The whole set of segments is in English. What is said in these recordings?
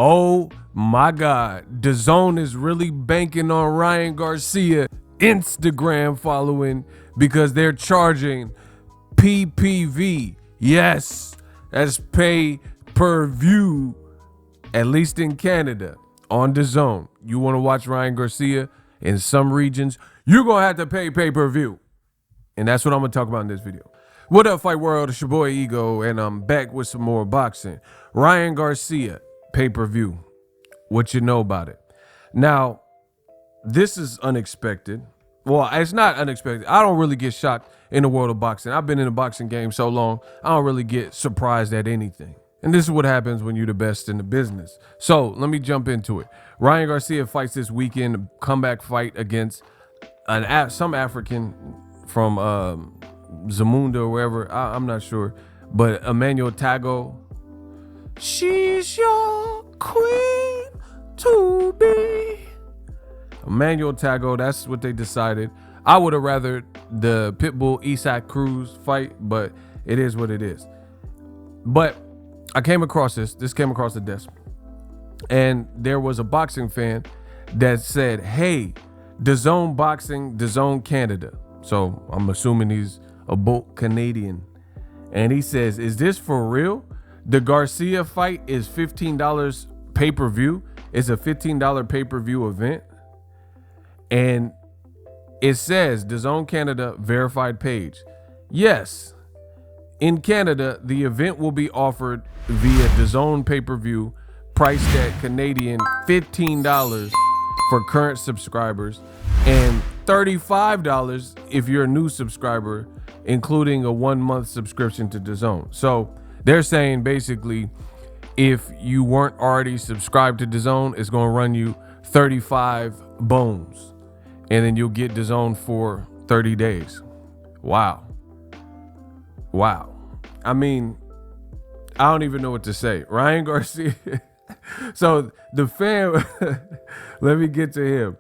Oh my God, Dazn is really banking on Ryan Garcia Instagram following because they're charging PPV. Yes, that's pay per view, at least in Canada, on Dazn. You want to watch Ryan Garcia in some regions, you're going to have to pay pay-per-view. And that's what I'm going to talk about in this video. What up, Fight World? It's your boy Ego, and I'm back with some more boxing. Ryan Garcia, pay-per-view. What you know about it? Now, this is unexpected. Well, it's not unexpected. I don't really get shocked in the world of boxing. I've been in the boxing game so long, I don't really get surprised at anything. And this is what happens when you're the best in the business. So let me jump into it. Ryan Garcia fights this weekend, a comeback fight against some African from Zamunda or wherever. I'm not sure. But Emmanuel Tagoe. She's your queen to be. Emmanuel Tagoe, that's what they decided. I would have rather the Pitbull Isaac Cruz fight, but it is what it is. But I came across this came across the desk, and there was a boxing fan that said, hey, Dazn Boxing, Dazn Canada. So I'm assuming he's a boat Canadian. And he says, is this for real? The Garcia fight is $15 pay-per-view. It's a $15 pay-per-view event. And it says Dazn Canada verified page. Yes. In Canada, the event will be offered via Dazn pay-per-view, priced at Canadian $15 for current subscribers and $35 if you're a new subscriber, including a 1-month subscription to Dazn. So they're saying basically, if you weren't already subscribed to Dazn, it's going to run you 35 bones, and then you'll get Dazn for 30 days. Wow. Wow. I mean, I don't even know what to say. Ryan Garcia. So the fan, let me get to him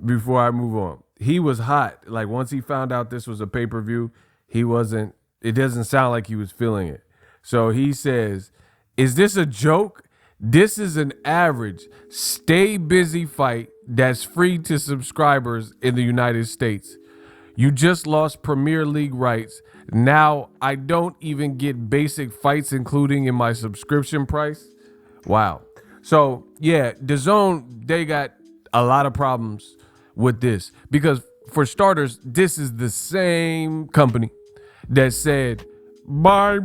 before I move on. He was hot. Like once he found out this was a pay-per-view, it doesn't sound like he was feeling it. So he says, is this a joke? This is an average stay busy fight that's free to subscribers in the United States. You just lost Premier League rights. Now I don't even get basic fights including in my subscription price. Wow. So yeah, Dazn, they got a lot of problems with this because for starters, this is the same company that said, bye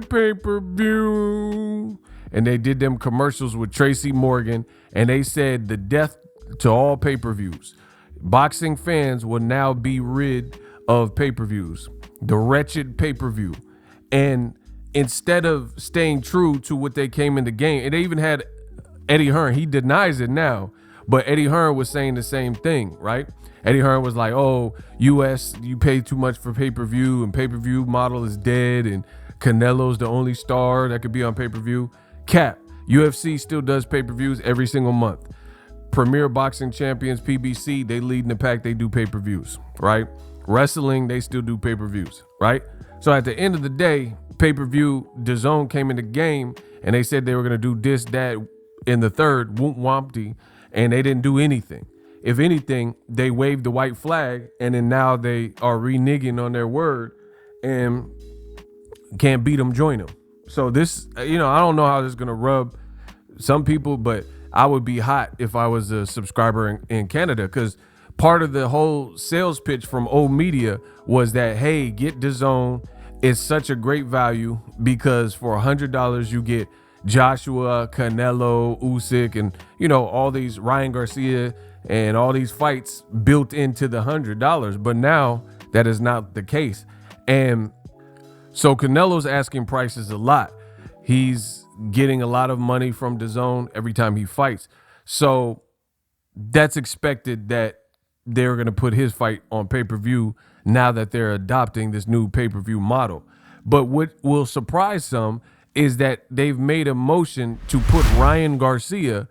pay-per-view. And they did them commercials with Tracy Morgan, and they said the death to all pay-per-views. Boxing fans will now be rid of pay-per-views, the wretched pay-per-view. And instead of staying true to what they came in the game, and they even had Eddie Hearn, he denies it now, but Eddie Hearn was saying the same thing, right? Eddie Hearn was like, oh, US, you pay too much for pay-per-view, and pay-per-view model is dead, and Canelo's the only star that could be on pay-per-view. Cap, UFC still does pay-per-views every single month. Premier Boxing Champions, PBC, they lead in the pack, they do pay-per-views, right? Wrestling, they still do pay-per-views, right? So at the end of the day, pay-per-view, Dazn came in the game, and they said they were going to do this, that, in the third, whoop wompty, and they didn't do anything. If anything, they waved the white flag, and then now they are reneging on their word, and can't beat them, join them. So this, I don't know how this is going to rub some people, but I would be hot if I was a subscriber in Canada, because part of the whole sales pitch from old media was that, hey, get Dazn. It's such a great value because for $100 you get Joshua, Canelo, Usyk, and all these Ryan Garcia and all these fights built into the $100. But now that is not the case. And so Canelo's asking prices a lot. He's getting a lot of money from Dazn every time he fights. So that's expected that they're going to put his fight on pay-per-view now that they're adopting this new pay-per-view model. But what will surprise some is that they've made a motion to put Ryan Garcia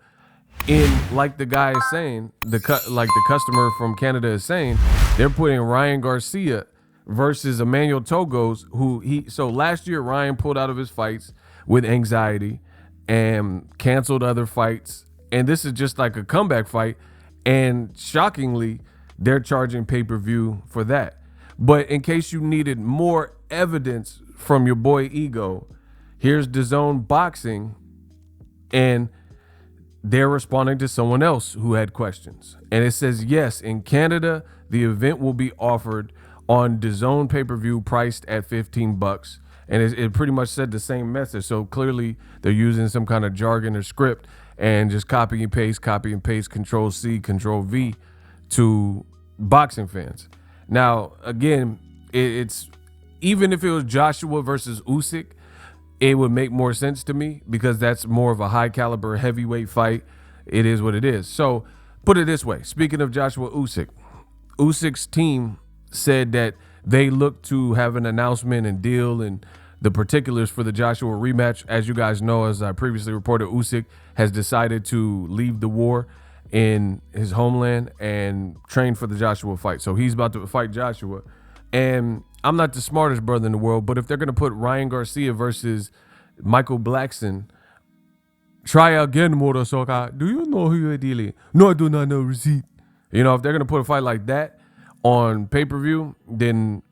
in, like the guy is saying, like the customer from Canada is saying, they're putting Ryan Garcia versus Emmanuel Tagoe, so last year Ryan pulled out of his fights with anxiety, and canceled other fights. And this is just like a comeback fight. And shockingly, they're charging pay-per-view for that. But in case you needed more evidence from your boy Ego, here's DAZN Boxing, and they're responding to someone else who had questions. And it says, yes, in Canada, the event will be offered on DAZN pay-per-view priced at $15. And it pretty much said the same message. So clearly they're using some kind of jargon or script and just copy and paste, Control C, Control V to boxing fans. Now, again, it's even if it was Joshua versus Usyk, it would make more sense to me because that's more of a high caliber heavyweight fight. It is what it is. So put it this way. Speaking of Joshua Usyk, Usyk's team said that they look to have an announcement and deal and the particulars for the Joshua rematch. As you guys know, as I previously reported, Usyk has decided to leave the war in his homeland and train for the Joshua fight. So he's about to fight Joshua. And I'm not the smartest brother in the world, but if they're going to put Ryan Garcia versus Michael Blackson, try again, Morosoka. Do you know who you're dealing? No, I do not know receipt. You know, if they're going to put a fight like that on pay-per-view, then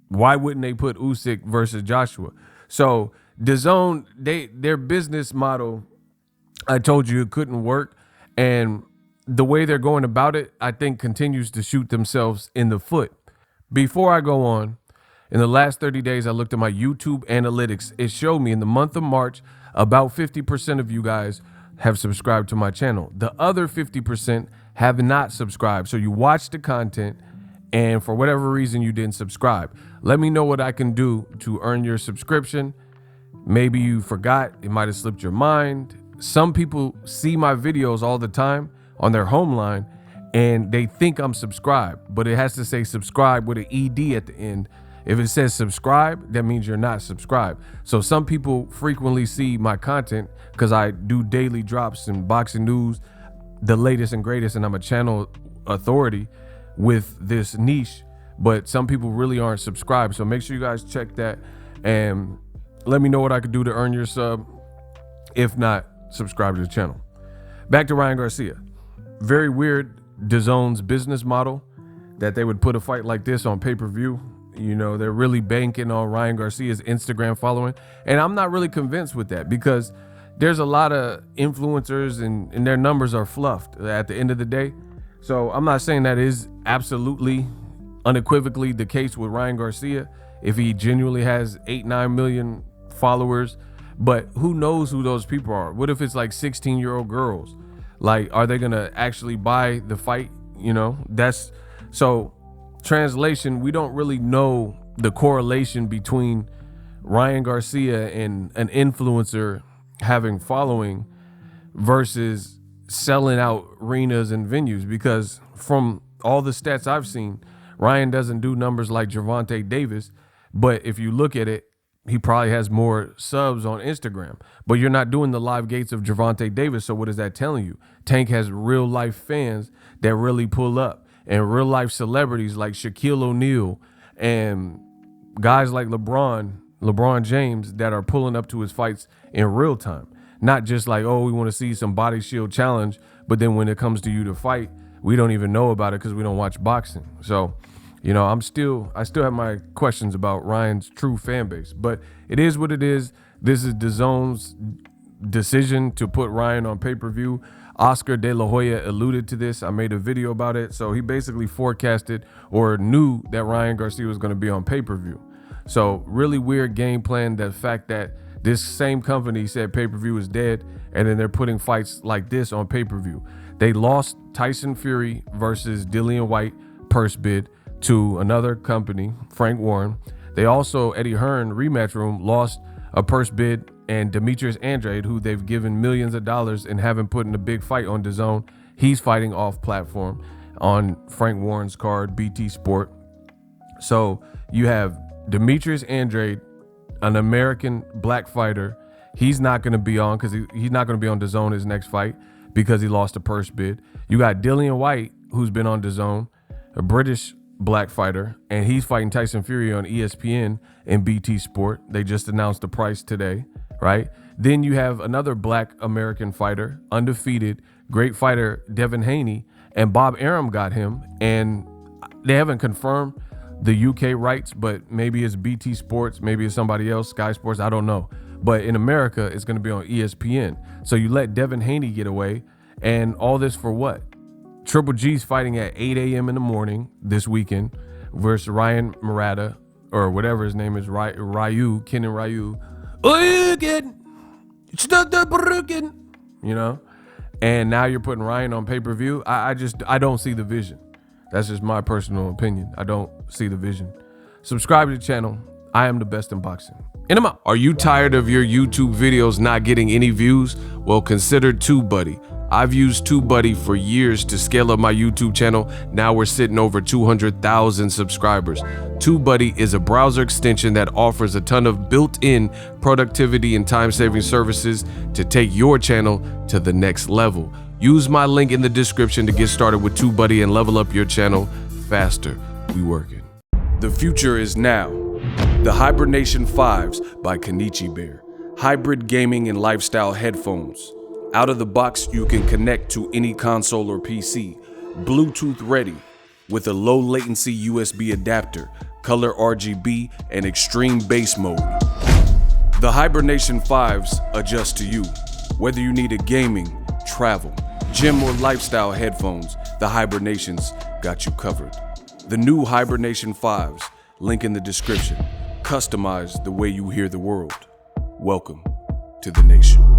why wouldn't they put Usyk versus Joshua? So DAZN, their business model, I told you it couldn't work. And the way they're going about it, I think continues to shoot themselves in the foot. Before I go on, in the last 30 days, I looked at my YouTube analytics. It showed me in the month of March, about 50% of you guys have subscribed to my channel. The other 50% have not subscribed. So you watch the content and for whatever reason you didn't subscribe. Let me know what I can do to earn your subscription. Maybe you forgot, it might have slipped your mind. Some people see my videos all the time on their home line and they think I'm subscribed, but it has to say subscribe with an ED at the end. If it says subscribe, that means you're not subscribed. So some people frequently see my content because I do daily drops in boxing news, the latest and greatest, and I'm a channel authority with this niche, but some people really aren't subscribed. So make sure you guys check that and let me know what I could do to earn your sub. If not, subscribe to the channel. Back to Ryan Garcia. Very weird DAZN's business model that they would put a fight like this on pay-per-view. You know, they're really banking on Ryan Garcia's Instagram following. And I'm not really convinced with that because there's a lot of influencers and their numbers are fluffed at the end of the day. So I'm not saying that is absolutely unequivocally the case with Ryan Garcia if he genuinely has 8-9 million followers. But who knows who those people are? What if it's like 16-year-old girls? Like, are they gonna actually buy the fight? You know, that's so translation. We don't really know the correlation between Ryan Garcia and an influencer having following versus selling out arenas and venues, because from all the stats I've seen, Ryan doesn't do numbers like Gervonta Davis, but if you look at it, he probably has more subs on Instagram, but you're not doing the live gates of Gervonta Davis. So what is that telling you? Tank has real life fans that really pull up, and real life celebrities like Shaquille O'Neal and guys like LeBron James that are pulling up to his fights in real time. Not just like, oh, we want to see some body shield challenge, but then when it comes to you to fight, we don't even know about it because we don't watch boxing. So, you know, I still have my questions about Ryan's true fan base, but it is what it is. This is DAZN's decision to put Ryan on pay-per-view. Oscar De La Hoya alluded to this. I made a video about it. So he basically forecasted or knew that Ryan Garcia was going to be on pay-per-view. So really weird game plan. The fact that this same company said pay-per-view is dead, and then they're putting fights like this on pay-per-view. They lost Tyson Fury versus Dillian White purse bid to another company, Frank Warren. They also, Eddie Hearn, Rematch Room, lost a purse bid, and Demetrius Andrade, who they've given millions of dollars and haven't put in a big fight on DAZN, he's fighting off platform on Frank Warren's card, BT Sport. So you have Demetrius Andrade, an American black fighter. He's not going to be on because he's not going to be on DAZN his next fight because he lost a purse bid. You got Dillian White, who's been on DAZN, a British black fighter, and he's fighting Tyson Fury on ESPN and BT Sport. They just announced the price today, right? Then you have another black American fighter, undefeated, great fighter, Devin Haney, and Bob Arum got him. And they haven't confirmed the UK rights, but maybe it's BT Sports, maybe it's somebody else, Sky Sports, I don't know. But in America, it's going to be on ESPN. So you let Devin Haney get away, and all this for what? Triple G's fighting at 8 a.m. in the morning this weekend versus Ryan Murata, or whatever his name is, Kenan Ryu. You know? And now you're putting Ryan on pay-per-view. I don't see the vision. That's just my personal opinion. I don't see the vision. Subscribe to the channel. I am the best in boxing. And I'm out. Are you tired of your YouTube videos not getting any views? Well, consider TubeBuddy. I've used TubeBuddy for years to scale up my YouTube channel. Now we're sitting over 200,000 subscribers. TubeBuddy is a browser extension that offers a ton of built-in productivity and time-saving services to take your channel to the next level. Use my link in the description to get started with TubeBuddy and level up your channel faster. We working. The future is now. The Hibernation 5s by Kenichi Bear. Hybrid gaming and lifestyle headphones. Out of the box, you can connect to any console or PC. Bluetooth ready with a low latency USB adapter, color RGB, and extreme bass mode. The Hibernation 5s adjust to you. Whether you need a gaming, travel, gym, or lifestyle headphones, the Hibernations got you covered. The new Hibernation 5s, link in the description. Customize the way you hear the world. Welcome to the nation.